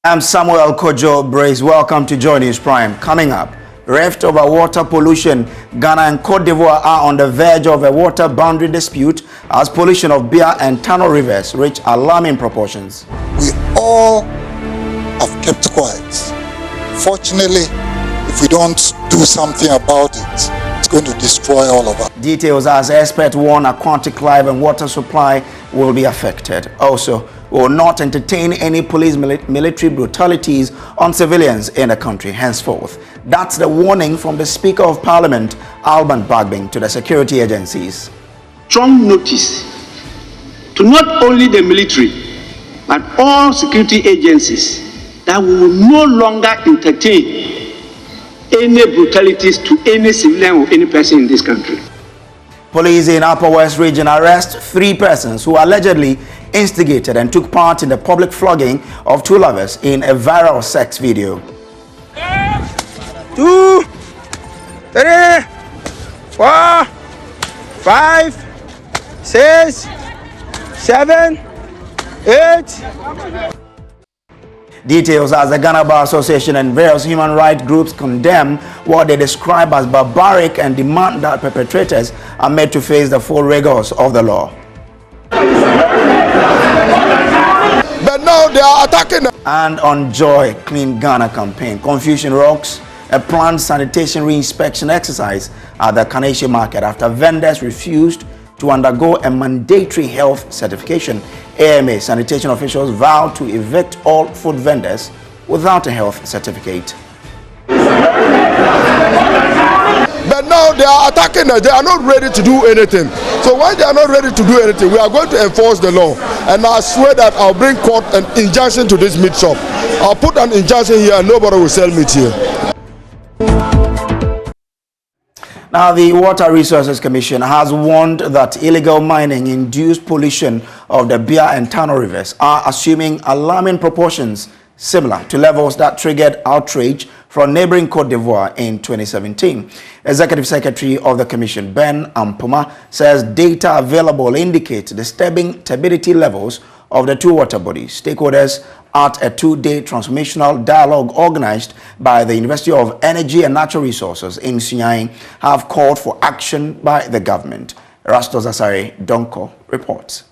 I'm Samuel Kojo Brace. Welcome to Joy News Prime. Coming up, rift over water pollution. Ghana and Cote d'Ivoire are on the verge of a water boundary dispute as pollution of Bia and Tano rivers reach alarming proportions. We all have kept quiet. Fortunately, if we don't do something about it, it's going to destroy all of us. Details as experts warn aquatic life and water supply will be affected. Also, we will not entertain any police military brutalities on civilians in the country henceforth. That's the warning from the Speaker of Parliament, Alban Bagbin, to the security agencies. Strong notice to not only the military, but all security agencies that we will no longer entertain any brutalities to any civilian or any person in this country. Police in Upper West Region arrest 3 persons who allegedly instigated and took part in the public flogging of 2 lovers in a viral sex video. 2, 3, 4, 5, 6, 7, 8. Details as the Ghana Bar Association and various human rights groups condemn what they describe as barbaric and demand that perpetrators are made to face the full rigors of the law. But now they are attacking them. And on Joy Clean Ghana campaign, confusion rocks a planned sanitation re-inspection exercise at the Kaneshie market after vendors refused to undergo a mandatory health certification. AMA sanitation officials vowed to evict all food vendors without a health certificate. But now they are attacking us. They are not ready to do anything. So when they are not ready to do anything, we are going to enforce the law. And I swear that I'll bring court an injunction to this meat shop. I'll put an injunction here and nobody will sell meat here. Now, the Water Resources Commission has warned that illegal mining induced pollution of the Bia and Tano rivers are assuming alarming proportions similar to levels that triggered outrage from neighboring Cote d'Ivoire in 2017. Executive Secretary of the Commission, Ben Ampoma, says data available indicate disturbing turbidity levels of the 2 water bodies. Stakeholders at a 2-day transformational dialogue organized by the University of Energy and Natural Resources in Sunyani have called for action by the government. Rastos Asare Donko reports.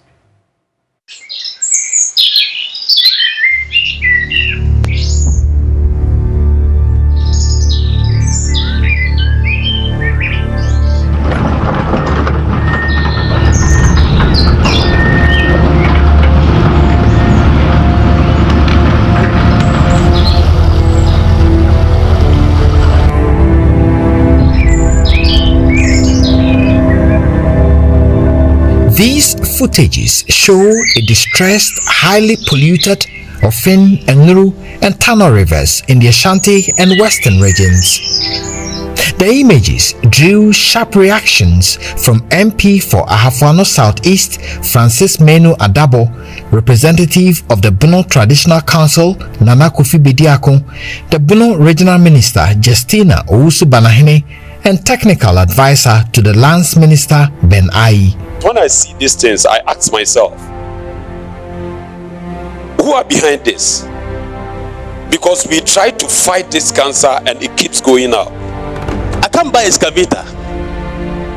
These footages show a distressed, highly polluted Ofin, Enuru, and Tano rivers in the Ashanti and Western regions. The images drew sharp reactions from MP for Ahafano Southeast, Francis Menu Adabo, representative of the Bono Traditional Council, Nana Kofi Bediako, the Bono Regional Minister, Justina Owusu Banahene, and technical advisor to the Lands Minister, Ben Ayi. When I see these things, I ask myself, who are behind this? Because we try to fight this cancer and it keeps going up. I can't buy excavator,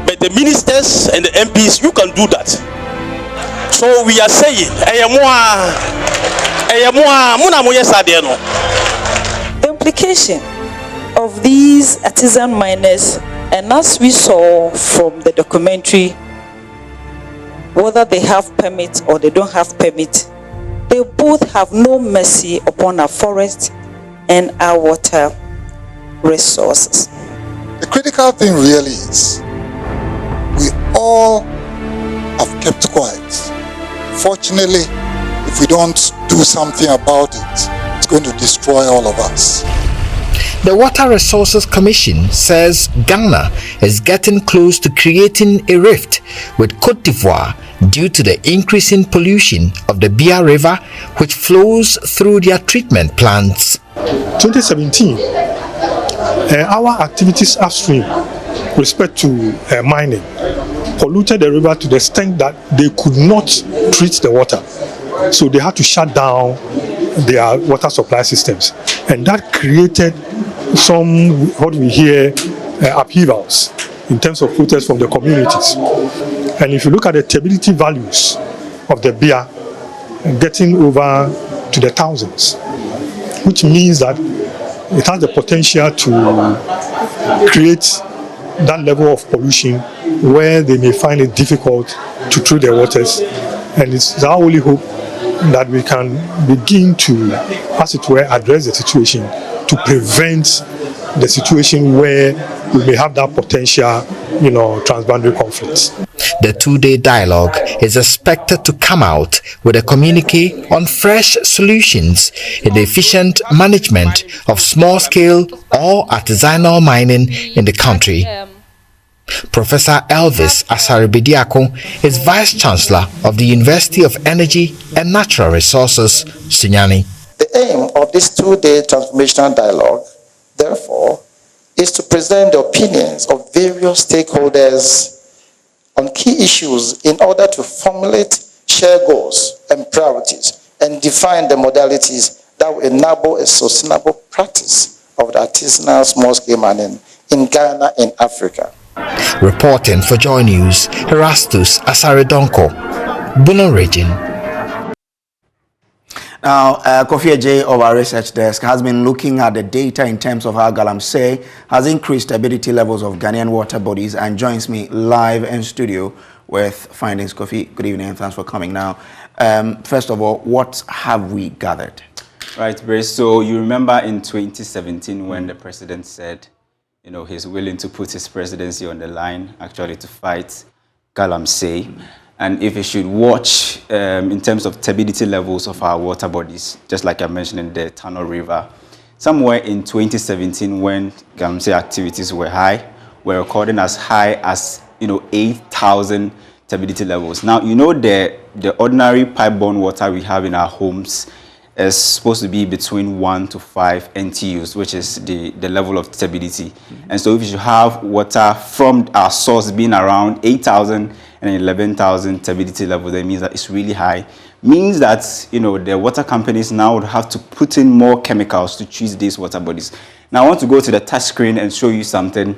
but the ministers and the MPs, you can do that. So we are saying, the implication of these artisan miners, and as we saw from the documentary, whether they have permit or they don't have permit, they both have no mercy upon our forests and our water resources. The critical thing really is we all have kept quiet. Fortunately, if we don't do something about it, it's going to destroy all of us. The Water Resources Commission says Ghana is getting close to creating a rift with Cote d'Ivoire due to the increasing pollution of the Bia River, which flows through their treatment plants. 2017, our activities upstream with respect to mining polluted the river to the extent that they could not treat the water. So they had to shut down their water supply systems. And that created some, what we hear, upheavals in terms of protests from the communities. And if you look at the turbidity values of the beer, getting over to the thousands, which means that it has the potential to create that level of pollution where they may find it difficult to treat their waters. And it's our only hope that we can begin to, as it were, address the situation to prevent the situation where we may have that potential, transboundary conflicts. The two-day dialogue is expected to come out with a communique on fresh solutions in the efficient management of small-scale or artisanal mining in the country. Professor Elvis Asaribediako is Vice Chancellor of the University of Energy and Natural Resources, Sunyani. The aim of this two-day transformational dialogue, therefore, is to present the opinions of various stakeholders on key issues in order to formulate shared goals and priorities and define the modalities that will enable a sustainable practice of the artisanal small-scale mining in Ghana and Africa. Reporting for Joy News, Erastus Asaredonko, Bono Region. Now, Kofi Ajay of our research desk has been looking at the data in terms of how Galamsey has increased turbidity levels of Ghanaian water bodies and joins me live in studio with findings. Kofi, good evening and thanks for coming. Now, first of all, what have we gathered? Right, Brace. So you remember in 2017 when the president said, he's willing to put his presidency on the line, actually to fight Galamsey. And if you should watch in terms of turbidity levels of our water bodies, just like I mentioned in the Tano River, somewhere in 2017 when Galamsey activities were high, we're recording as high as 8,000 turbidity levels. Now, the ordinary pipe-borne water we have in our homes is supposed to be between 1 to 5 NTUs, which is the level of turbidity. And so if you have water from our source being around 8,000 and 11,000 turbidity level, that means that it's really high. Means that, the water companies now would have to put in more chemicals to treat these water bodies. Now, I want to go to the touch screen and show you something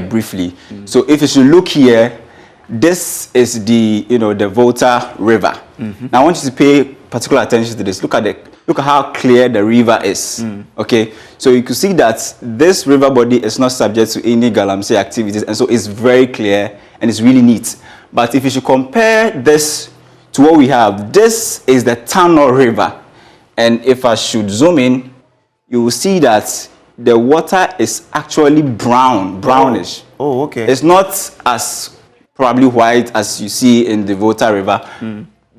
briefly. So if you should look here, this is the, the Volta River. Now, I want you to pay particular attention to this. Look at how clear the river is. Okay, so you can see that this river body is not subject to any Galamsey activities, and so it's very clear and it's really neat. But if you should compare this to what we have, this is the Tano River, and if I should zoom in, you will see that the water is actually brownish. Oh, okay. It's not as probably white as you see in the Volta River,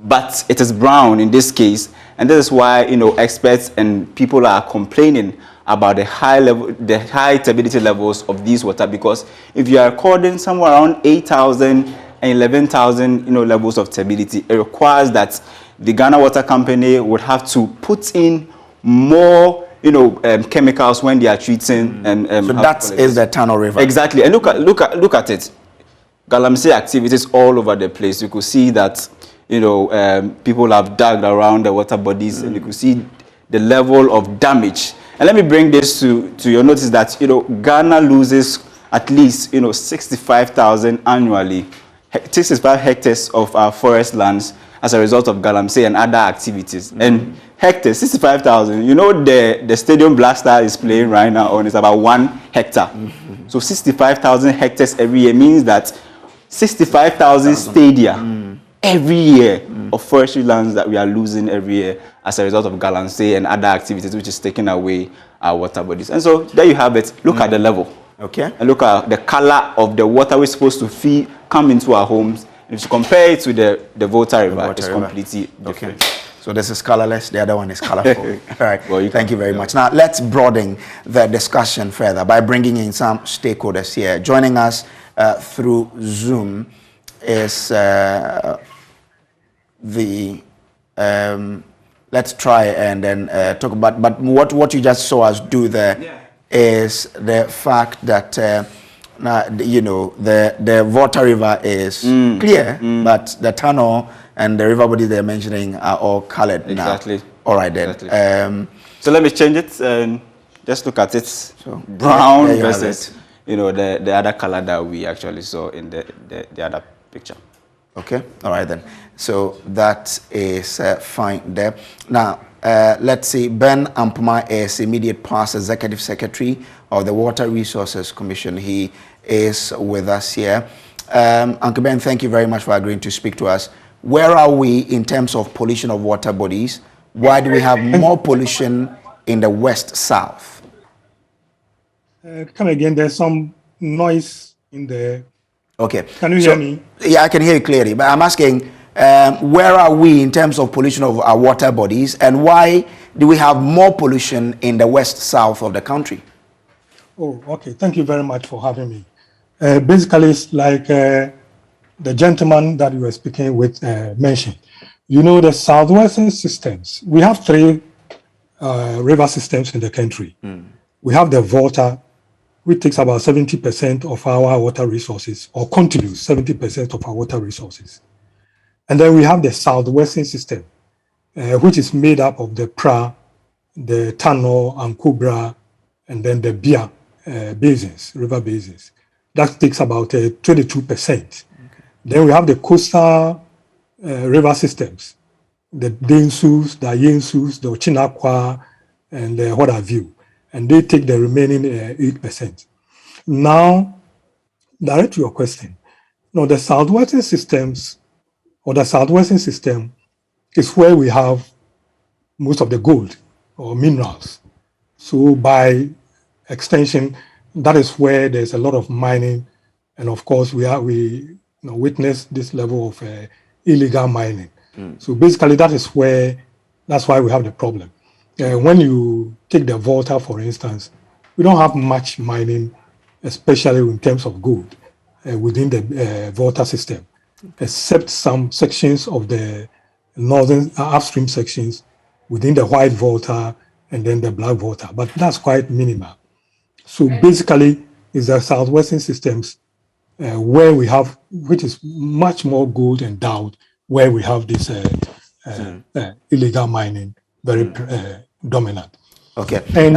but it is brown in this case, and this is why experts and people are complaining about the high turbidity levels of these water, because if you are recording somewhere around 8,000 and 11,000 levels of turbidity, it requires that the Ghana Water Company would have to put in more chemicals when they are treating. So that is the Tano River. Exactly, and look at it. Galamsey activities all over the place. You could see that people have dug around the water bodies, and you could see the level of damage. And let me bring this to your notice that Ghana loses at least 65,000 annually, 65 hectares of our forest lands as a result of Galamsey and other activities. And hectares, 65,000. The stadium Blaster is playing right now on is about 1 hectare. So 65,000 hectares every year means that 65,000 stadia every year of forestry lands that we are losing every year as a result of Galamsey and other activities, which is taking away our water bodies. And so there you have it. Look at the level. Okay. And look at the color of the water we're supposed to come into our homes. And if you compare it to the Volta River, it's completely different. Okay. So this is colorless, the other one is colorful. All right, well, thank you very much. Now, let's broaden the discussion further by bringing in some stakeholders here. Joining us through Zoom is let's try and then talk about, but what you just saw us do there is the fact that the Volta River is clear, but the tunnel and the river body they're mentioning are all colored exactly. now. All right then. Exactly. So let me change it and just look at it. So brown versus the other color that we actually saw in the other picture. Okay. All right then. So that is fine there. Now let's see. Ben Ampuma is immediate past executive secretary of the Water Resources Commission. He is with us here. Uncle Ben, thank you very much for agreeing to speak to us. Where are we in terms of pollution of water bodies? Why do we have more pollution in the west-south? Come again, there's some noise in the... Okay. Can you hear me? Yeah, I can hear you clearly. But I'm asking, where are we in terms of pollution of our water bodies, and why do we have more pollution in the west-south of the country? Oh, okay. Thank you very much for having me. Basically, it's like the gentleman that you were speaking with mentioned. You know, the southwestern systems, we have three river systems in the country. We have the Volta, which takes about 70% of our water resources, or contributes 70% of our water resources. And then we have the southwestern system, which is made up of the Pra, the Tano, and Kubra, and then the Bia basins, river basins. That takes about 22%. Okay. Then we have the coastal river systems, the Densus, the Yensus, the Chinakwa, and what have you. And they take the remaining 8%. Now, direct to your question. Now, the southwestern systems, or the southwestern system, is where we have most of the gold or minerals. So by extension, that is where there's a lot of mining, and of course we witness this level of illegal mining. So basically, that's why we have the problem. When you take the Volta, for instance, we don't have much mining, especially in terms of gold, within the Volta system, except some sections of the northern upstream sections within the White Volta and then the Black Volta, but that's quite minimal. So basically, it's the southwestern systems where we have, which is much more gold endowed, where we have this illegal mining very dominant. Okay. And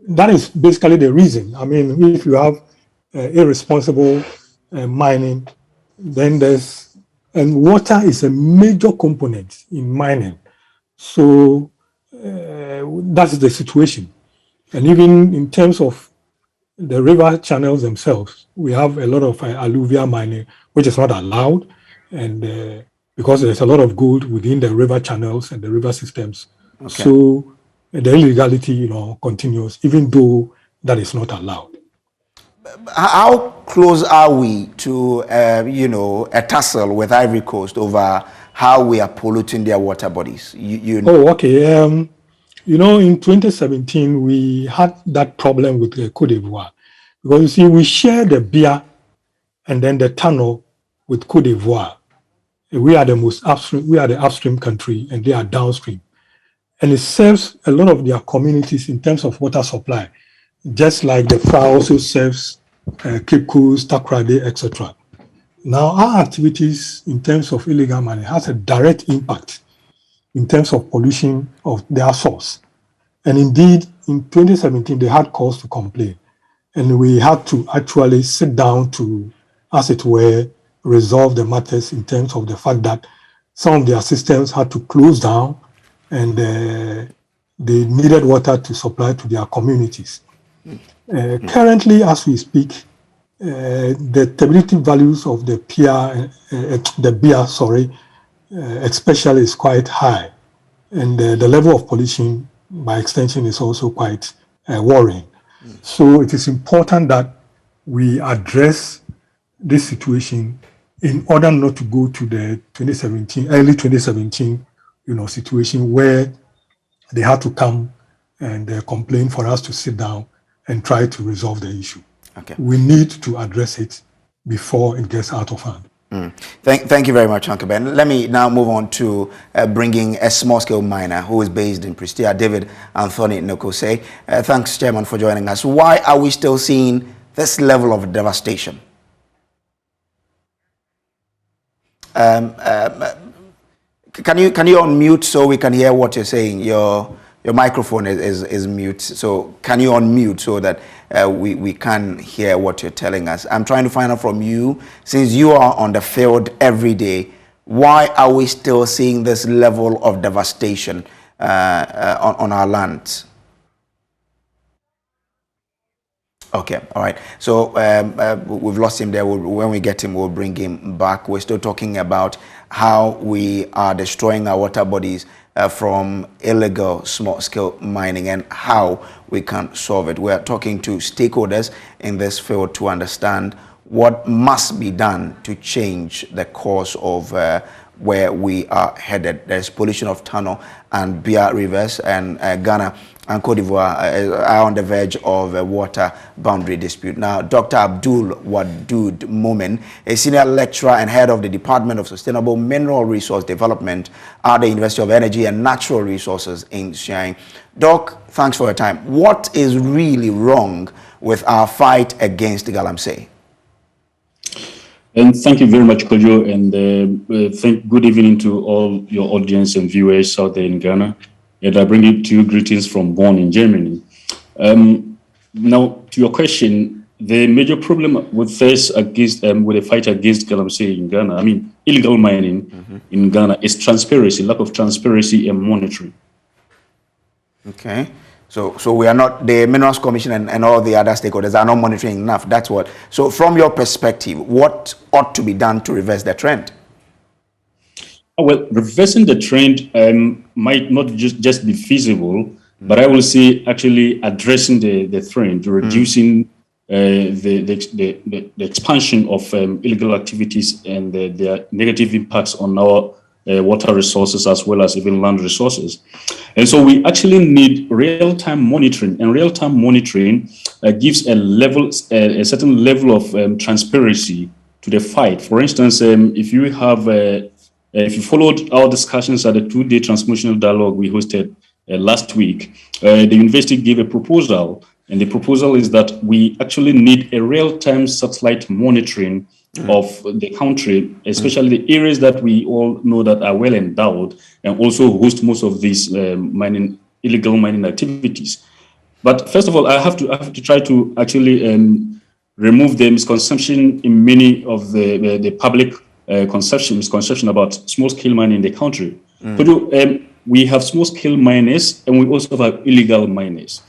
that is basically the reason. I mean, if you have irresponsible mining, then and water is a major component in mining. So that's the situation. And even in terms of the river channels themselves, we have a lot of alluvial mining, which is not allowed. And because there's a lot of gold within the river channels and the river systems. Okay. So the illegality, continues, even though that is not allowed. How close are we to, a tussle with Ivory Coast over how we are polluting their water bodies? Oh, okay. In 2017, we had that problem with Cote d'Ivoire. Because you see, we share the Bia and then the Tano with Cote d'Ivoire. We are the most upstream, we are the upstream country, and they are downstream. And it serves a lot of their communities in terms of water supply, just like the FRA also serves Cape Coast, Takoradi, etc. Now, our activities in terms of illegal mining has a direct impact in terms of pollution of their source. And indeed, in 2017, they had cause to complain. And we had to actually sit down to, as it were, resolve the matters in terms of the fact that some of their systems had to close down, and they needed water to supply to their communities. Currently, as we speak, the stability values of the Bia, especially is quite high, and the level of pollution, by extension, is also quite worrying. So it is important that we address this situation in order not to go to the early 2017, situation where they had to come and complain for us to sit down and try to resolve the issue. Okay. We need to address it before it gets out of hand. Thank you very much, Uncle Ben. Let me now move on to bringing a small-scale miner who is based in Prestia, David Anthony Nokose. Thanks, Chairman, for joining us. Why are we still seeing this level of devastation? Can you unmute so we can hear what you're saying? Your microphone is mute. So can you unmute so that we can hear what you're telling us? I'm trying to find out from you, since you are on the field every day, why are we still seeing this level of devastation on our lands? Okay, all right. So we've lost him there. When we get him, we'll bring him back. We're still talking about how we are destroying our water bodies from illegal small-scale mining and how we can solve it. We're talking to stakeholders in this field to understand what must be done to change the course of where we are headed. There's pollution of Tano and Bia rivers, and Ghana and Cote d'Ivoire are on the verge of a water boundary dispute. Now, Dr. Abdul Wadud Momin, a senior lecturer and head of the Department of Sustainable Mineral Resource Development at the University of Energy and Natural Resources in Chiang. Doc, thanks for your time. What is really wrong with our fight against Galamsey? And thank you very much, Kojo, and good evening to all your audience and viewers out there in Ghana. And I bring you to you greetings from Bonn in Germany. Now, to your question, the major problem with the fight against Galamsey in Ghana, I mean, illegal mining in Ghana, is transparency, lack of transparency and monitoring. Okay. So we are not, the Minerals Commission and all the other stakeholders are not monitoring enough. That's what. So from your perspective, what ought to be done to reverse the trend? Well, reversing the trend might not just be feasible, but I will say actually addressing the trend, reducing the expansion of illegal activities and their negative impacts on our water resources as well as even land resources. And so we actually need real-time monitoring, and real-time monitoring gives a certain level of transparency to the fight. For instance, if you followed our discussions at the two-day transformational dialogue we hosted last week, the university gave a proposal, and the proposal is that we actually need a real-time satellite monitoring of the country, especially the areas that we all know that are well endowed and also host most of these illegal mining activities. But first of all, I have to try to actually remove the misconception in many of the public misconception about small-scale mining in the country. We have small-scale miners and we also have illegal miners.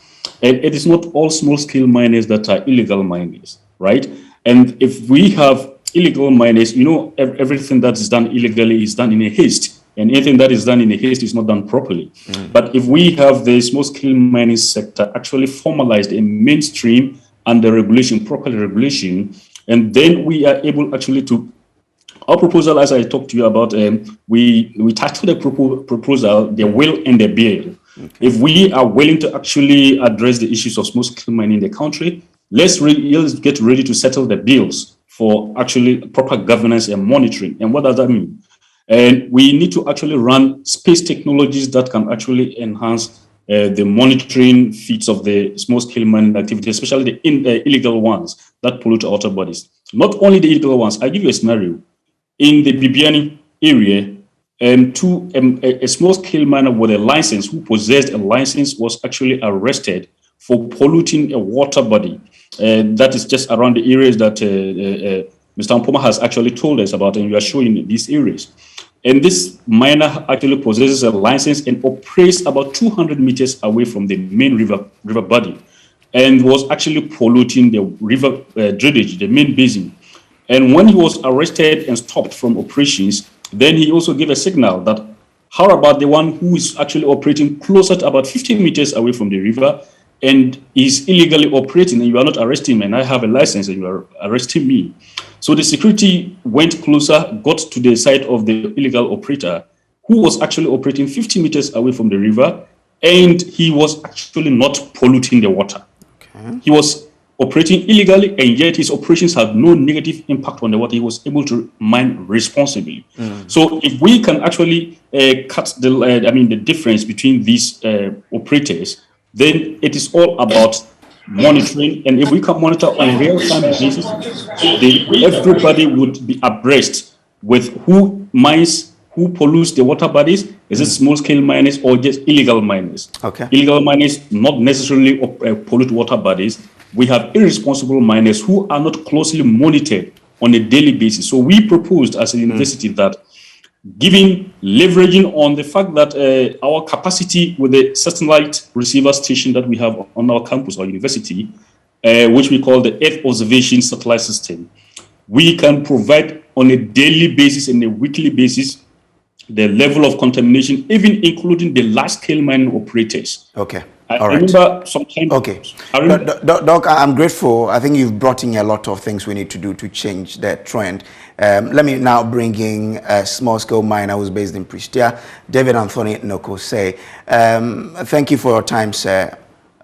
And it is not all small-scale miners that are illegal miners, right? And if we have illegal miners, you know, everything that is done illegally is done in a haste, and anything that is done in a haste is not done properly. But if we have the small-scale mining sector actually formalized in mainstream under regulation, proper regulation, and then we are able actually to, our proposal, as I talked to you about, we tackle the proposal, the will and the bill. Okay. If we are willing to actually address the issues of small-scale mining in the country, let's get ready to settle the bills for actually proper governance and monitoring. And what does that mean? And we need to actually run space technologies that can actually enhance the monitoring feats of the small-scale mining activity, especially the illegal ones that pollute our water bodies. Not only the illegal ones. I give you a scenario. In the Bibiani area, a small-scale miner with a license, who possessed a license, was actually arrested for polluting a water body. That is just around the areas that Mr. Mpoma has actually told us about, and we are showing these areas. And this miner actually possesses a license and operates about 200 meters away from the main river body, and was actually polluting the river drainage, the main basin. And when he was arrested and stopped from operations, then he also gave a signal that, how about the one who is actually operating closer to about 50 meters away from the river and is illegally operating, and you are not arresting me, and I have a license and you are arresting me. So the security went closer, got to the side of the illegal operator, who was actually operating 50 meters away from the river, and he was actually not polluting the water. Okay. He was operating illegally, and yet his operations had no negative impact on the water. He was able to mine responsibly. So if we can actually cut the difference between these operators, then it is all about monitoring. And if we can monitor on a real-time basis, then everybody would be abreast with who mines, who who pollutes the water bodies? Is it small-scale miners or just illegal miners? Okay. Illegal miners not necessarily pollute water bodies. We have irresponsible miners who are not closely monitored on a daily basis. So we proposed as a university that leveraging on the fact that our capacity with the satellite receiver station that we have on our campus or university, which we call the Earth Observation Satellite System, we can provide on a daily basis and a weekly basis the level of contamination, even including the large-scale mining operators. Okay. I remember sometime. Okay. Doc, I'm grateful. I think you've brought in a lot of things we need to do to change that trend. Let me now bring in a small-scale miner who's based in Pristia, David Anthony Nokose. Thank you for your time, sir.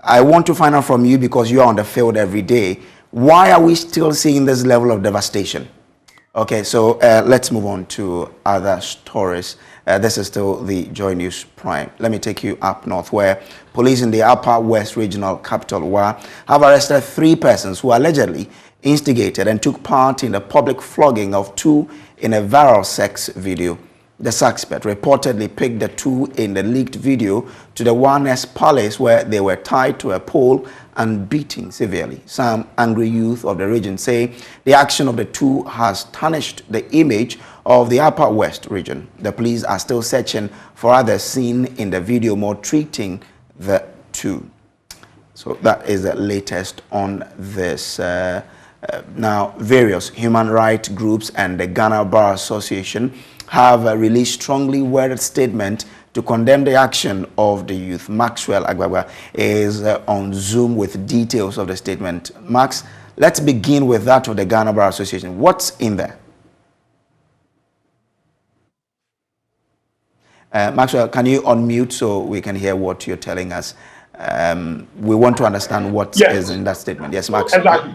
I want to find out from you, because you are on the field every day, why are we still seeing this level of devastation? Okay, so let's move on to other stories. This is still the Joy News Prime. Let me take you up north, where police in the Upper West Regional Capital have arrested 3 persons who allegedly instigated and took part in the public flogging of 2 in a viral sex video. The suspect reportedly picked the 2 in the leaked video to the Warners Palace, where they were tied to a pole and beaten severely. Some angry youth of the region say the action of the 2 has tarnished the image of the Upper West region. The police are still searching for others seen in the video, maltreating the 2. So that is the latest on this. Now, various human rights groups and the Ghana Bar Association have released strongly worded statement to condemn the action of the youth. Maxwell Agbagba is on Zoom with details of the statement. Max, let's begin with that of the Ghana Bar Association. What's in there? Maxwell, can you unmute so we can hear what you're telling us? We want to understand what is in that statement. Yes, Max. Exactly.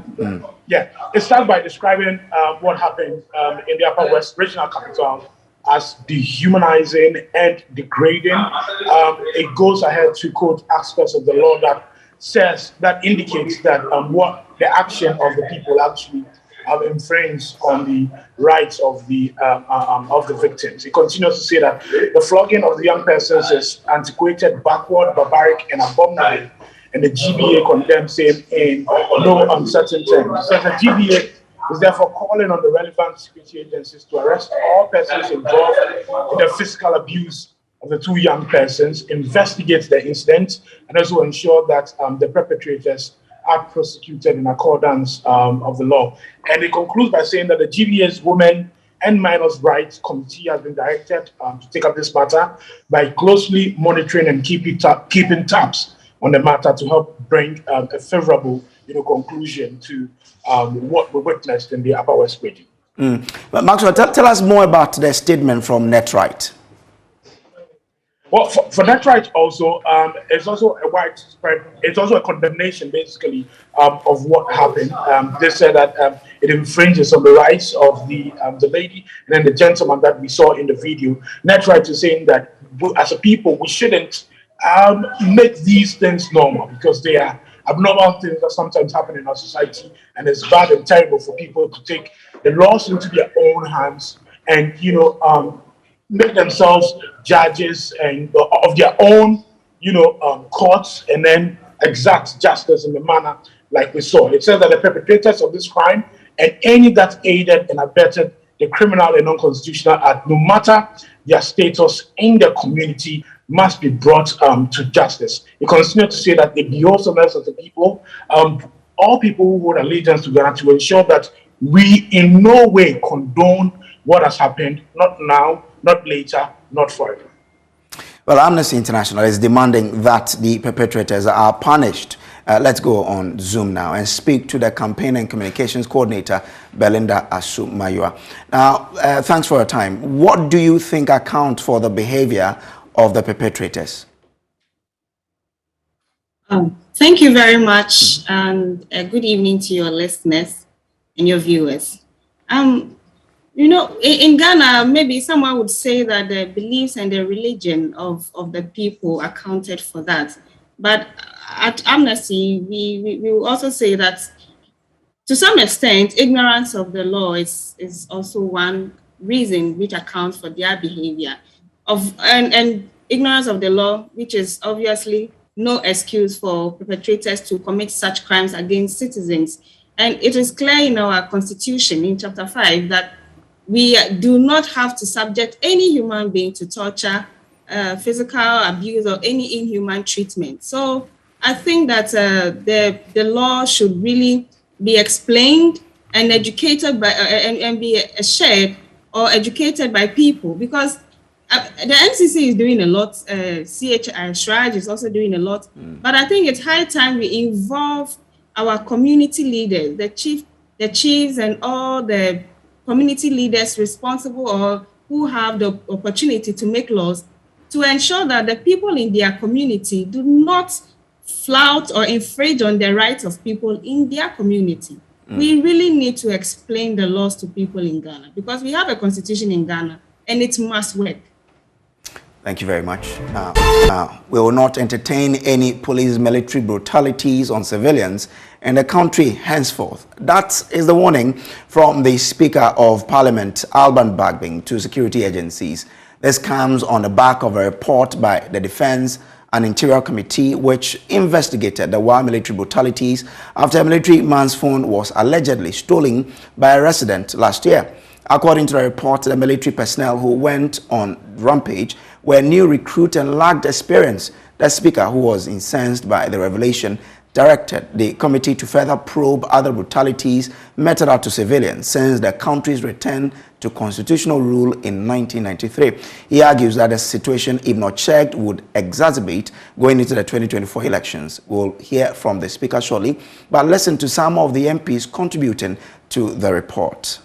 Yeah, it starts by describing what happened in the Upper West Regional Capital as dehumanizing and degrading. It goes ahead to quote aspects of the law that indicates that what the action of the people actually infringe on the rights of the victims. It continues to say that the flogging of the young persons is antiquated, backward, barbaric, and abominable, and the GBA condemns him in no uncertain terms. It says the GBA is therefore calling on the relevant security agencies to arrest all persons involved in the physical abuse of the 2 young persons, investigate the incident, and also ensure that the perpetrators are prosecuted in accordance of the law. And it concludes by saying that the GBA's Women and Minors' Rights Committee has been directed to take up this matter by closely monitoring and keeping tabs on the matter to help bring a favorable conclusion to what we witnessed in the Upper West region. But Maxwell, tell us more about the statement from NetRight. Well, for NetRight also, it's also a widespread, it's also a condemnation basically of what happened. They said that it infringes on the rights of the lady and then the gentleman that we saw in the video. NetRight is saying that as a people, we shouldn't make these things normal, because they are abnormal things that sometimes happen in our society, and it's bad and terrible for people to take the laws into their own hands and make themselves judges and of their own courts, and then exact justice in the manner like we saw. It says that the perpetrators of this crime and any that aided and abetted the criminal and non-constitutional act, no matter their status in the community, must be brought to justice. It continues to say that it behoves on us as the people, all people who hold allegiance to Ghana, to ensure that we in no way condone what has happened, not now, not later, not forever. Well, Amnesty International is demanding that the perpetrators are punished. Let's go on Zoom now and speak to the Campaign and Communications Coordinator, Belinda Asu-Mayua. Now, thanks for your time. What do you think accounts for the behavior of the perpetrators? Thank you very much, and good evening to your listeners and your viewers. In Ghana, maybe someone would say that the beliefs and the religion of the people accounted for that. But at Amnesty, we will also say that to some extent, ignorance of the law is also one reason which accounts for their behavior. And ignorance of the law, which is obviously no excuse for perpetrators to commit such crimes against citizens. And it is clear in our constitution in chapter 5 that we do not have to subject any human being to torture, physical abuse, or any inhuman treatment. So I think that the law should really be explained and educated by and be shared or educated by people, because the NCC is doing a lot. CHI Shraj is also doing a lot, but I think it's high time we involve our community leaders, the chiefs, and all the community leaders responsible or who have the opportunity to make laws to ensure that the people in their community do not flout or infringe on the rights of people in their community. We really need to explain the laws to people in Ghana, because we have a constitution in Ghana and it must work. Thank you very much. We will not entertain any police military brutalities on civilians in the country henceforth. That is the warning from the Speaker of Parliament, Alban Bagbin, to security agencies. This comes on the back of a report by the Defense and Interior Committee, which investigated the wild military brutalities after a military man's phone was allegedly stolen by a resident last year. According to the report, the military personnel who went on rampage were new recruits and lacked experience. The Speaker, who was incensed by the revelation, directed the committee to further probe other brutalities meted out to civilians since the country's return to constitutional rule in 1993. He argues that the situation, if not checked, would exacerbate going into the 2024 elections. We'll hear from the Speaker shortly, but listen to some of the MPs contributing to the report.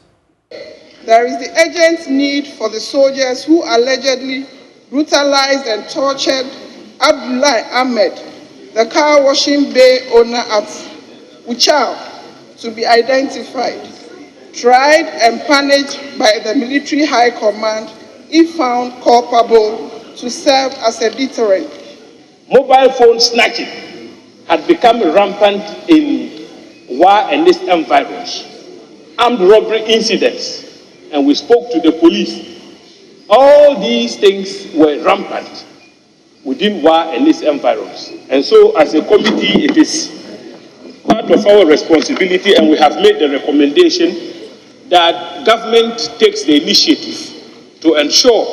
There is the urgent need for the soldiers who allegedly brutalized and tortured Abdullah Ahmed, the car washing bay owner at Uchao, to be identified, tried and punished by the military high command if found culpable, to serve as a deterrent. Mobile phone snatching had become rampant in Wa and its environs. Armed robbery incidents, and we spoke to the police. All these things were rampant within Wa and its environs. And so as a committee, it is part of our responsibility, and we have made the recommendation that government takes the initiative to ensure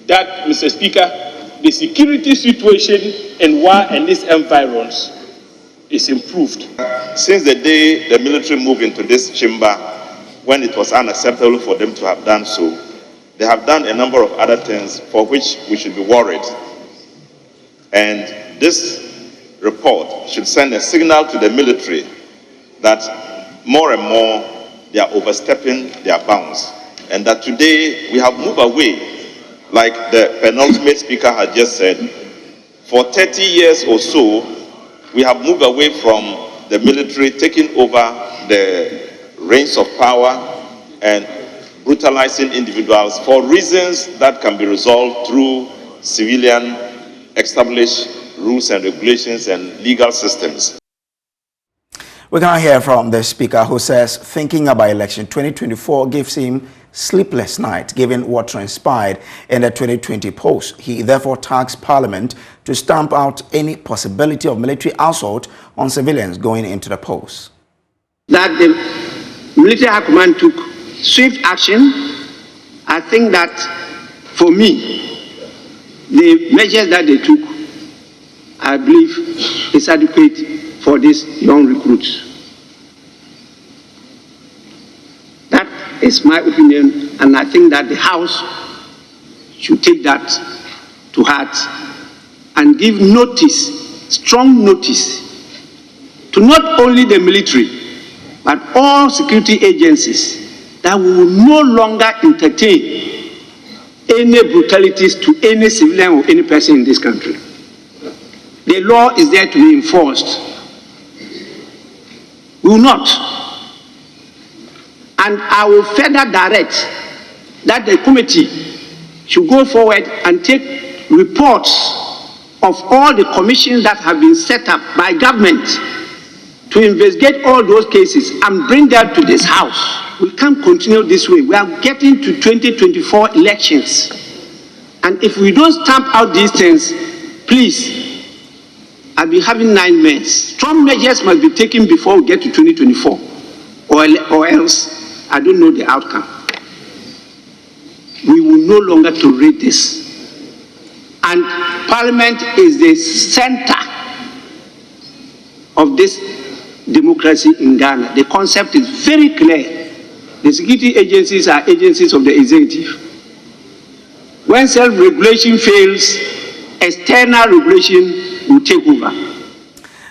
that, Mr. Speaker, the security situation in Wa and its environs is improved. Since the day the military moved into this chamber, when it was unacceptable for them to have done so, they have done a number of other things for which we should be worried. And this report should send a signal to the military that more and more they are overstepping their bounds. And that today we have moved away, like the penultimate speaker had just said, for 30 years or so, we have moved away from the military taking over the reins of power and brutalizing individuals for reasons that can be resolved through civilian established rules and regulations and legal systems. We can hear from the Speaker, who says thinking about election 2024 gives him sleepless nights given what transpired in the 2020 polls. He therefore tasked Parliament to stamp out any possibility of military assault on civilians going into the polls. That the military high command took swift action. I think that for me, the measures that they took, I believe, is adequate for these young recruits. That is my opinion, and I think that the House should take that to heart and give notice, strong notice, to not only the military, but all security agencies, that we will no longer entertain any brutalities to any civilian or any person in this country. The law is there to be enforced. We will not. And I will further direct that the committee should go forward and take reports of all the commissions that have been set up by government to investigate all those cases and bring them to this House. We can't continue this way. We are getting to 2024 elections. And if we don't stamp out these things, please, I'll be having nightmares. Strong measures must be taken before we get to 2024, or else I don't know the outcome. We will no longer tolerate this. And Parliament is the center of this democracy in Ghana. The concept is very clear. The security agencies are agencies of the executive. When self-regulation fails, external regulation will take over.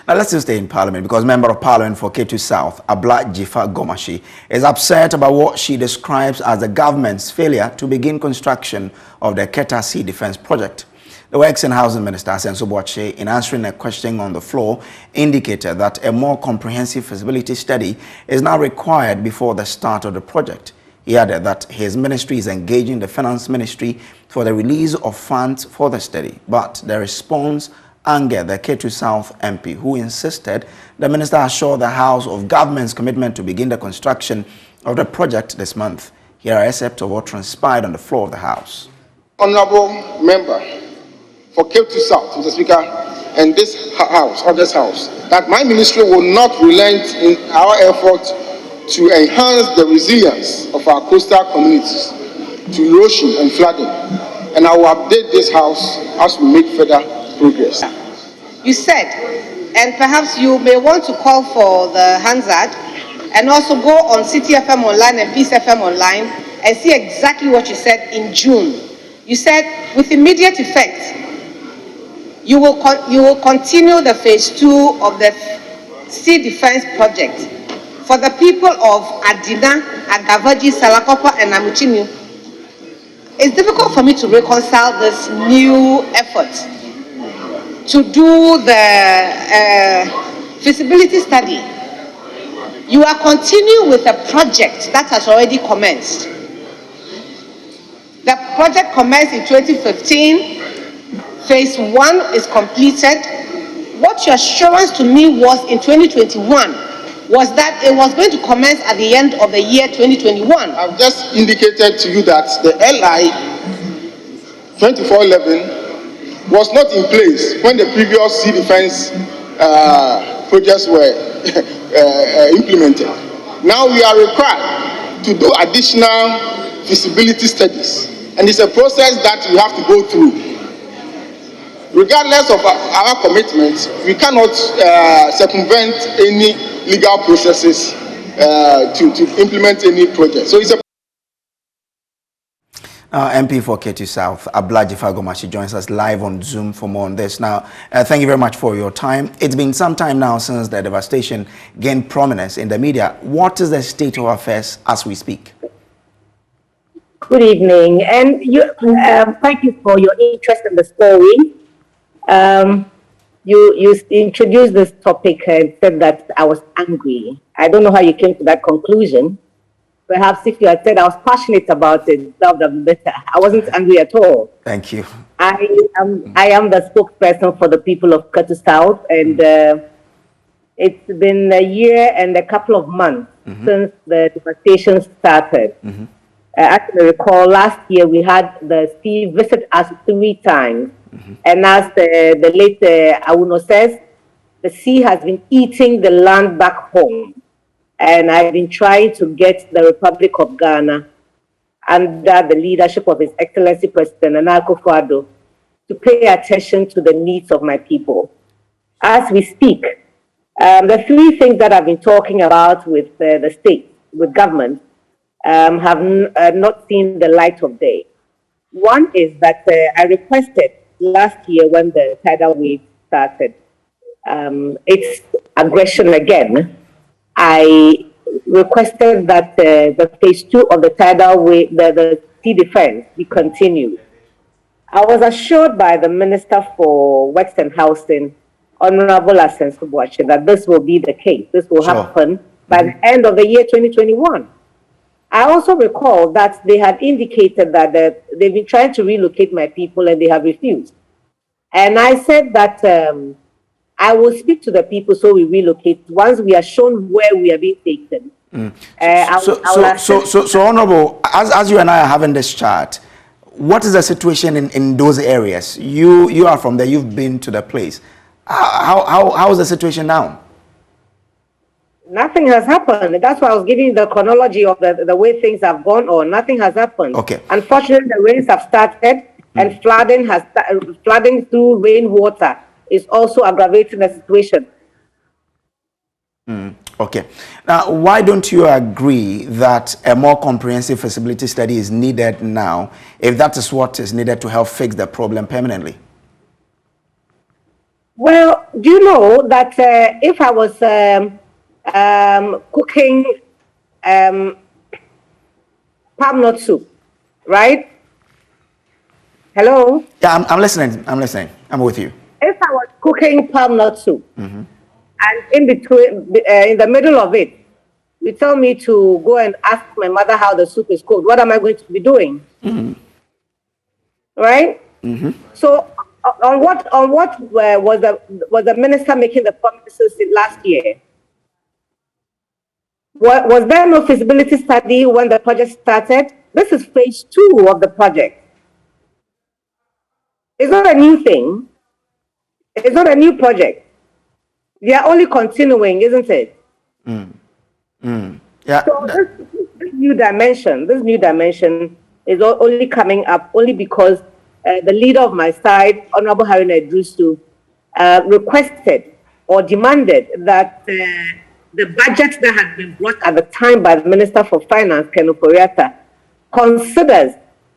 Now let's still stay in Parliament because Member of Parliament for Ketu South, Abla Jifa Gomashi, is upset about what she describes as the government's failure to begin construction of the Keta Sea Defense Project. The Works and Housing Minister, Senso Boakye, in answering a question on the floor, indicated that a more comprehensive feasibility study is now required before the start of the project. He added that his ministry is engaging the Finance Ministry for the release of funds for the study, but the response angered the Ketu South MP, who insisted the minister assured the House of Government's commitment to begin the construction of the project this month. Here are excerpts of what transpired on the floor of the House. Honorable Member for Ketu South, Mr. Speaker, and this House, that my ministry will not relent in our effort to enhance the resilience of our coastal communities to erosion and flooding. And I will update this House as we make further progress. You said, and perhaps you may want to call for the Hansard and also go on City FM Online and Peace FM Online and see exactly what you said in June. You said, with immediate effect, you will continue the phase 2 of the Sea Defense Project for the people of Adina, Agavaji, Salakopa, and Amuchinu. It's difficult for me to reconcile this new effort to do the feasibility study. You are continuing with a project that has already commenced. The project commenced in 2015. Phase 1 is completed. What your assurance to me was in 2021 was that it was going to commence at the end of the year 2021. I've just indicated to you that the LI 2411 was not in place when the previous sea defense projects were implemented. Now we are required to do additional feasibility studies, and it's a process that we have to go through. Regardless of our commitment, we cannot circumvent any legal processes to implement any project. So it's a MP for Ketu South, Abla Jifa Gomashi, joins us live on Zoom for more on this. Now, thank you very much for your time. It's been some time now since the devastation gained prominence in the media. What is the state of affairs as we speak? Good evening, and thank you for your interest in the story. You introduced this topic and said that I was angry. I don't know how you came to that conclusion. Perhaps if you had said I was passionate about it, that would have been better. I wasn't angry at all. Thank you. I am the spokesperson for the people of Ketu South, and it's been a year and a couple of months since the devastation started. As you recall, last year we had the sea visit us 3 times. And as the late Awuno says, the sea has been eating the land back home. And I've been trying to get the Republic of Ghana, under the leadership of His Excellency President Nana Akufo-Addo, to pay attention to the needs of my people. As we speak, the 3 things that I've been talking about with the state, with government, have not seen the light of day. One is that I requested last year when the tidal wave started, its aggression again, I requested that the phase 2 of the tidal wave, the sea defense, be continued. I was assured by the Minister for Works and Housing, Honorable Senso Boakye, that this will be the case. This will happen by the end of the year 2021. I also recall that they had indicated that they've been trying to relocate my people and they have refused. And I said that I will speak to the people so we relocate once we are shown where we are being taken. So, Honorable, as you and I are having this chat, what is the situation in those areas? You are from there. You've been to the place. How is the situation now? Nothing has happened. That's why I was giving the chronology of the way things have gone on. Nothing has happened. Okay. Unfortunately, the rains have started, and flooding through rainwater is also aggravating the situation. Okay. Now, why don't you agree that a more comprehensive feasibility study is needed now, if that is what is needed to help fix the problem permanently? Well, do you know that if I was cooking palm nut soup, right? Hello? Yeah, I'm listening. I'm listening. I'm with you. If I was cooking palm nut soup, and in the middle of it, you tell me to go and ask my mother how the soup is cooked, what am I going to be doing? Right? So, on what was the minister making the promises last year? Was there no feasibility study when the project started? This is phase 2 of the project. It's not a new thing. It's not a new project. They are only continuing, isn't it? Yeah. So this new dimension is only coming up only because the leader of my side, Honorable Haruna Idrisu, requested or demanded that the budget that had been brought at the time by the Minister for Finance, Ken Ofori-Atta, considers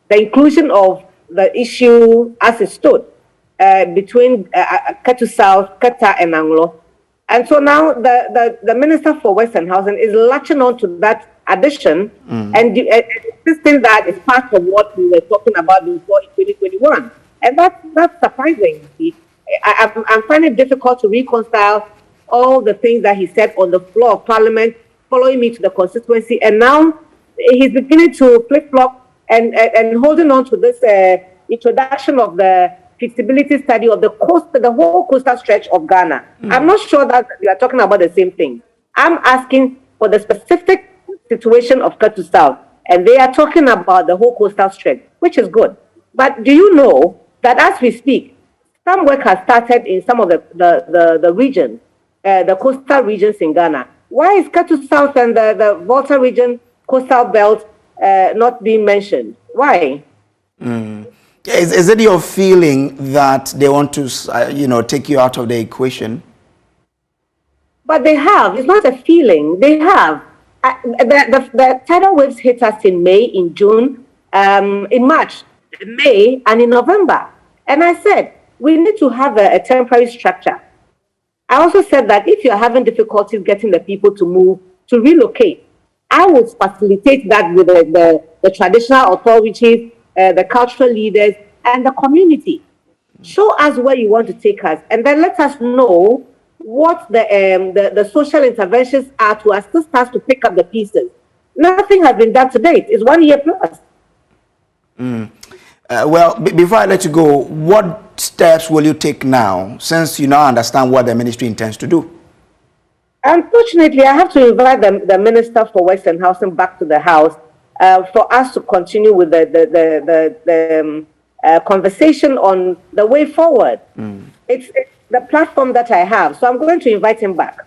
the inclusion of the issue as it stood between Ketu South, Keta, and Anglo. And so now the Minister for Western Housing is latching on to that addition and insisting that it's part of what we were talking about before in 2021. And that's surprising. I'm finding it difficult to reconcile all the things that he said on the floor of Parliament, following me to the constituency, and now he's beginning to flip-flop and holding on to this introduction of the feasibility study of the whole coastal stretch of Ghana. I'm not sure that we are talking about the same thing. I'm asking for the specific situation of Ketu South, and they are talking about the whole coastal stretch, which is good. But do you know that as we speak, some work has started in some of the regions, the coastal regions in Ghana. Why is Ketu South and the Volta region coastal belt not being mentioned? Why? Is it your feeling that they want to, take you out of the equation? But they have. It's not a feeling. They have. The tidal waves hit us in May, in June, in March, May, and in November. And I said, we need to have a temporary structure. I also said that if you're having difficulties getting the people to move, to relocate, I would facilitate that with the traditional authorities, the cultural leaders, and the community. Show us where you want to take us, and then let us know what the social interventions are to assist us to pick up the pieces. Nothing has been done to date. It's 1 year plus. Well, before I let you go, what steps will you take now, since you now understand what the ministry intends to do? Unfortunately, I have to invite the Minister for Western Housing back to the House for us to continue with the conversation on the way forward. It's the platform that I have, so I'm going to invite him back.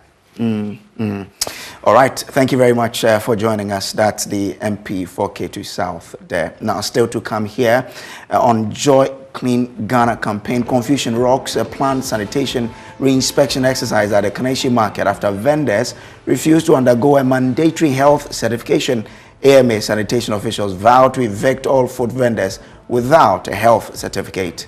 All right, thank you very much for joining us. That's the MP for Ketu South there. Now, still to come here on Joy Clean Ghana campaign, confusion rocks a planned sanitation reinspection exercise at the Kaneshi market after vendors refused to undergo a mandatory health certification. AMA sanitation officials vowed to evict all food vendors without a health certificate.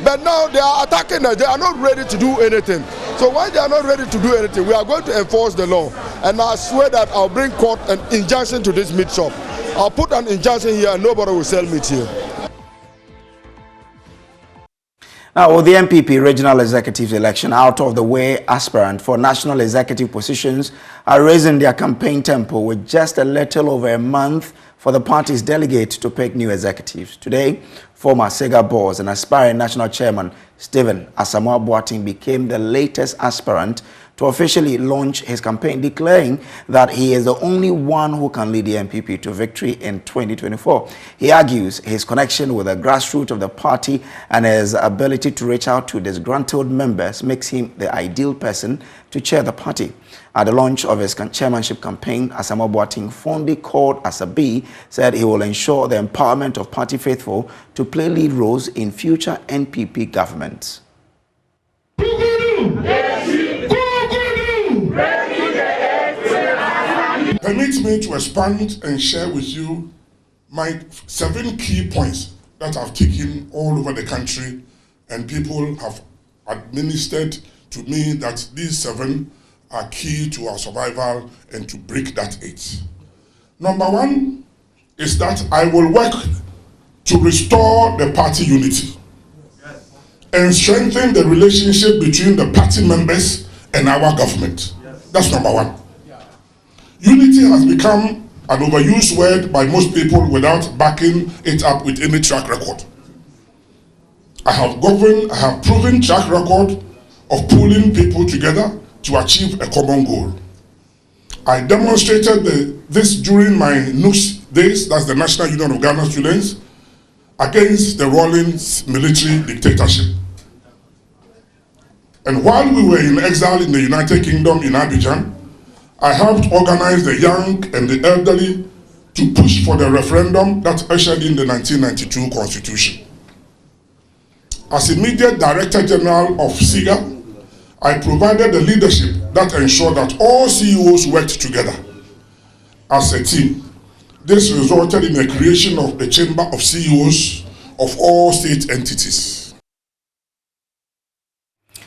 But now they are attacking us. They are not ready to do anything. So when they are not ready to do anything, we are going to enforce the law. And I swear that I'll bring court an injunction to this meat shop. I'll put an injunction here and nobody will sell meat here. Now, with the MPP regional executives election out of the way, aspirants for national executive positions are raising their campaign tempo with just a little over a month for the party's delegate to pick new executives. Today, former Sega boss and aspiring national chairman Stephen Asamoah Boateng became the latest aspirant to officially launch his campaign, declaring that he is the only one who can lead the NPP to victory in 2024. He argues his connection with the grassroots of the party and his ability to reach out to disgruntled members makes him the ideal person to chair the party. At the launch of his chairmanship campaign, Asamoah Boateng, fondly called Asabi, said he will ensure the empowerment of party faithful to play lead roles in future NPP governments. Permit me to expand and share with you my 7 key points that I've taken all over the country, and people have administered to me that these 7 are key to our survival and to break that 8. Number 1 is that I will work to restore the party unity and strengthen the relationship between the party members and our government. That's number 1. Unity has become an overused word by most people without backing it up with any track record. I have proven track record of pulling people together to achieve a common goal. I demonstrated this during my NUS days, that's the National Union of Ghana Students, against the ruling military dictatorship. And while we were in exile in the United Kingdom in Abidjan, I helped organize the young and the elderly to push for the referendum that ushered in the 1992 Constitution. As immediate Director General of SIGA, I provided the leadership that ensured that all CEOs worked together as a team. This resulted in the creation of a chamber of CEOs of all state entities.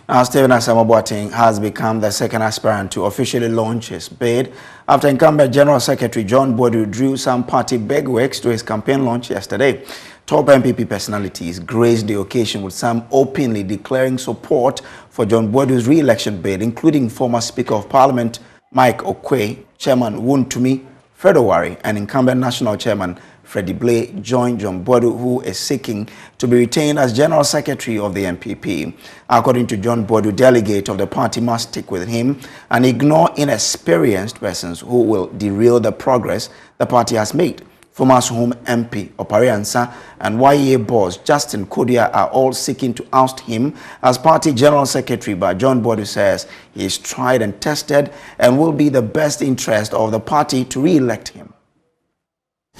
Now, Stephen Asamoah Boateng has become the second aspirant to officially launch his bid after incumbent General Secretary John Boadu drew some party bigwigs to his campaign launch yesterday. Top NPP personalities graced the occasion with some openly declaring support for John Boadu's re-election bid, including former Speaker of Parliament Mike Okwe, Chairman Wontumi Fredowari, and incumbent National Chairman Freddie Blay joined John Boadu, who is seeking to be retained as General Secretary of the NPP. According to John Boadu, delegate of the party must stick with him and ignore inexperienced persons who will derail the progress the party has made. Former Home MP Opare Ansah and YEA boss Justin Kodia are all seeking to oust him as party General Secretary, but John Boadu says he is tried and tested and will be the best interest of the party to re-elect him.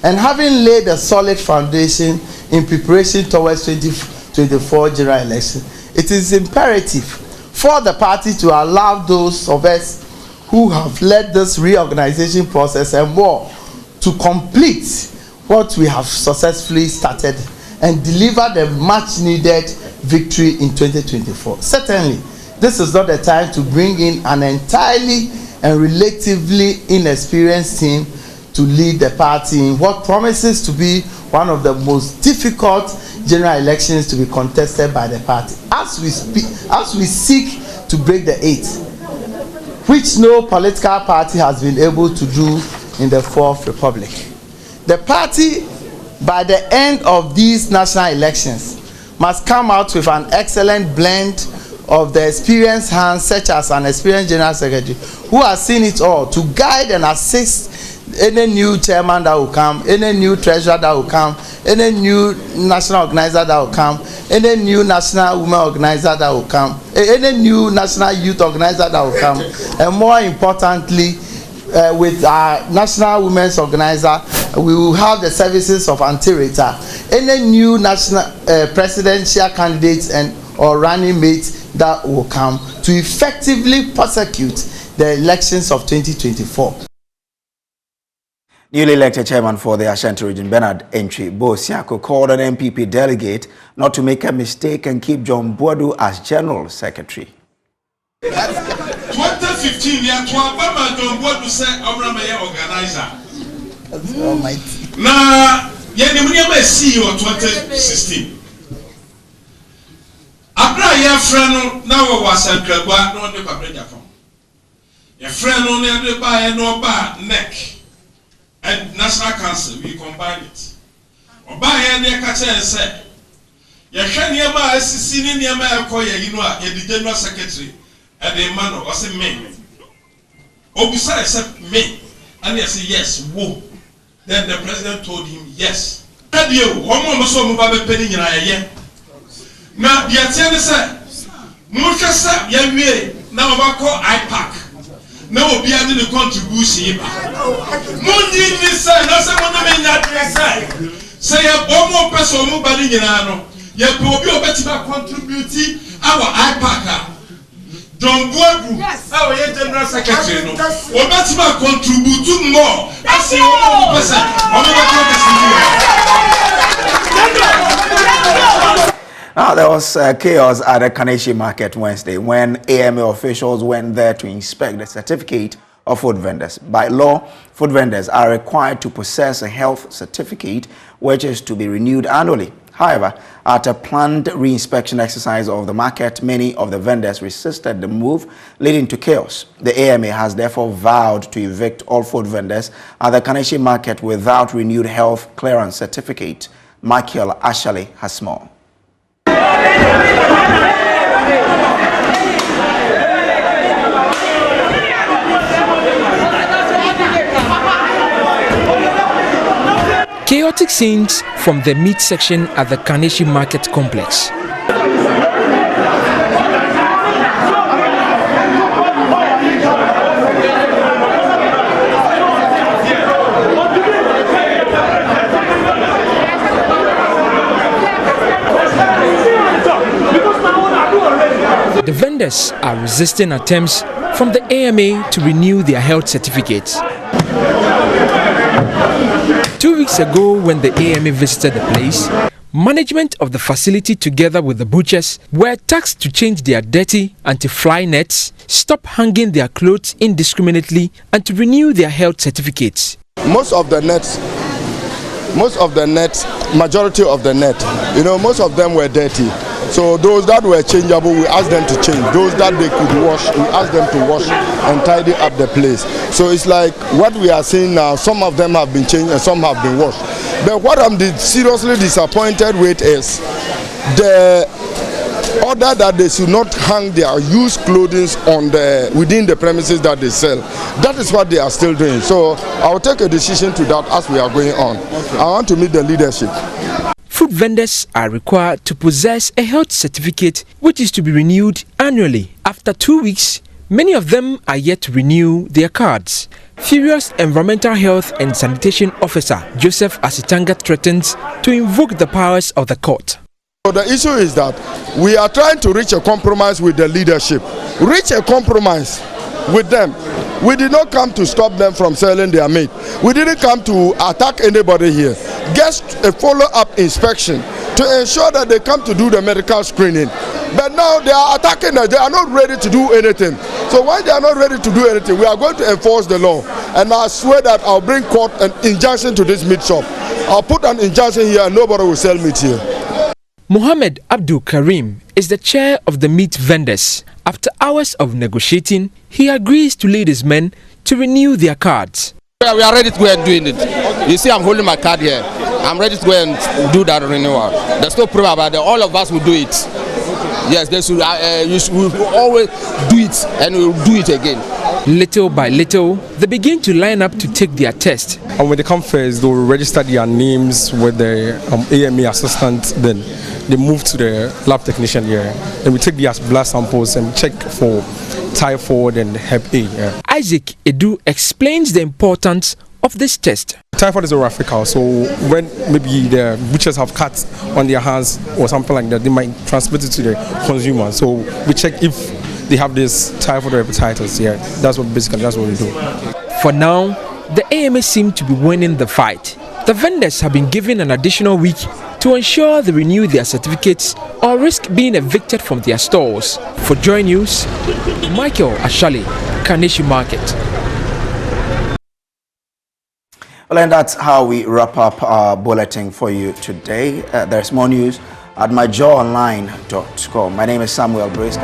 And having laid a solid foundation in preparation towards 2024 general election, it is imperative for the party to allow those of us who have led this reorganization process and more to complete what we have successfully started and deliver the much needed victory in 2024. Certainly, this is not the time to bring in an entirely and relatively inexperienced team to lead the party in what promises to be one of the most difficult general elections to be contested by the party. As we seek to break the 8, which no political party has been able to do in the Fourth Republic. The party, by the end of these national elections, must come out with an excellent blend of the experienced hands, such as an experienced General Secretary, who has seen it all, to guide and assist any new chairman that will come, any new treasurer that will come, any new national organizer that will come, any new national women organizer that will come, any new national youth organizer that will come, and more importantly, with our national women's organizer, we will have the services of Antirita. Any new national presidential candidates and or running mates that will come to effectively prosecute the elections of 2024. Newly elected chairman for the Ashanti region, Bernard Entry Bosiako, called an NPP delegate not to make a mistake and keep John Boadu as General Secretary. 2015, we are to Obama John Boadu say Obama organizer. That's almighty. Now, you see you 2016. Abra ya friend now was a crabba, no one ever bring your phone. Your friend only ever buy no bar neck. And National Council, we combine it. Or buy any catcher and say, you can hear my senior America, you know, the General Secretary, And the man was a me. Obisa except me. And he said, yes, whoa. Then the president told him, yes. And you, one more so move a penny in a year. Now, the attendant said, Mushasa, Yami, now I call IPAC. Now, be adding the contribution. Money in this side, that's a woman that side. Say a bomb person move by the Yanano. You will be better contributing our IPAC. John Guadu, our general secretary, or better contribute more. I see 1%. Now, there was chaos at the Kaneshi market Wednesday when AMA officials went there to inspect the certificate of food vendors. By law, food vendors are required to possess a health certificate, which is to be renewed annually. However, at a planned re-inspection exercise of the market, many of the vendors resisted the move, leading to chaos. The AMA has therefore vowed to evict all food vendors at the Kaneshi market without renewed health clearance certificate. Michael Ashale has more. Chaotic scenes from the meat section at the Kaneshi Market Complex. The vendors are resisting attempts from the AMA to renew their health certificates. 2 weeks ago, when the AMA visited the place, management of the facility together with the butchers were tasked to change their dirty anti-fly nets, stop hanging their clothes indiscriminately, and to renew their health certificates. Majority of the net, most of them were dirty. So those that were changeable, we asked them to change. Those that they could wash, we asked them to wash and tidy up the place. So it's like what we are seeing now, some of them have been changed and some have been washed. But what I'm seriously disappointed with is the order that they should not hang their used clothing on within the premises that they sell. That is what they are still doing. So I'll take a decision to that as we are going on. Okay. I want to meet the leadership. Food vendors are required to possess a health certificate which is to be renewed annually. After 2 weeks, many of them are yet to renew their cards. Furious Environmental Health and Sanitation Officer Joseph Asitanga threatens to invoke the powers of the court. So the issue is that we are trying to reach a compromise with the leadership. Reach a compromise with them. We did not come to stop them from selling their meat. We didn't come to attack anybody here. Just a follow-up inspection to ensure that they come to do the medical screening. But now they are attacking us. They are not ready to do anything. So when they are not ready to do anything, we are going to enforce the law. And I swear that I'll bring court an injunction to this meat shop. I'll put an injunction here and nobody will sell meat here. Mohammed Abdul Karim is the chair of the meat vendors. After hours of negotiating, he agrees to lead his men to renew their cards. We are ready to go and do it. Okay. You see, I'm holding my card here. I'm ready to go and do that renewal. There's no problem about that. All of us will do it. Yes, we will always do it and we will do it again. Little by little, they begin to line up to take their test. And when they come first, they will register their names with the AMA assistant. Then they move to the lab technician here. And we take their blood samples and check for typhoid and Hep A. Yeah. Isaac Edu explains the importance of this test. Typhoid is orophycal, so when maybe the butchers have cuts on their hands or something like that, they might transmit it to the consumer. So we check if they have this typhoid or hepatitis. Yeah, that's what we do. For now, the AMA seem to be winning the fight. The vendors have been given an additional week to ensure they renew their certificates or risk being evicted from their stores. For Joy News, Michael Ashale, Kaneshi Market. Well, and that's how we wrap up our bulletin for you today. There's more news at myjoyonline.com. My name is Samuel Brace.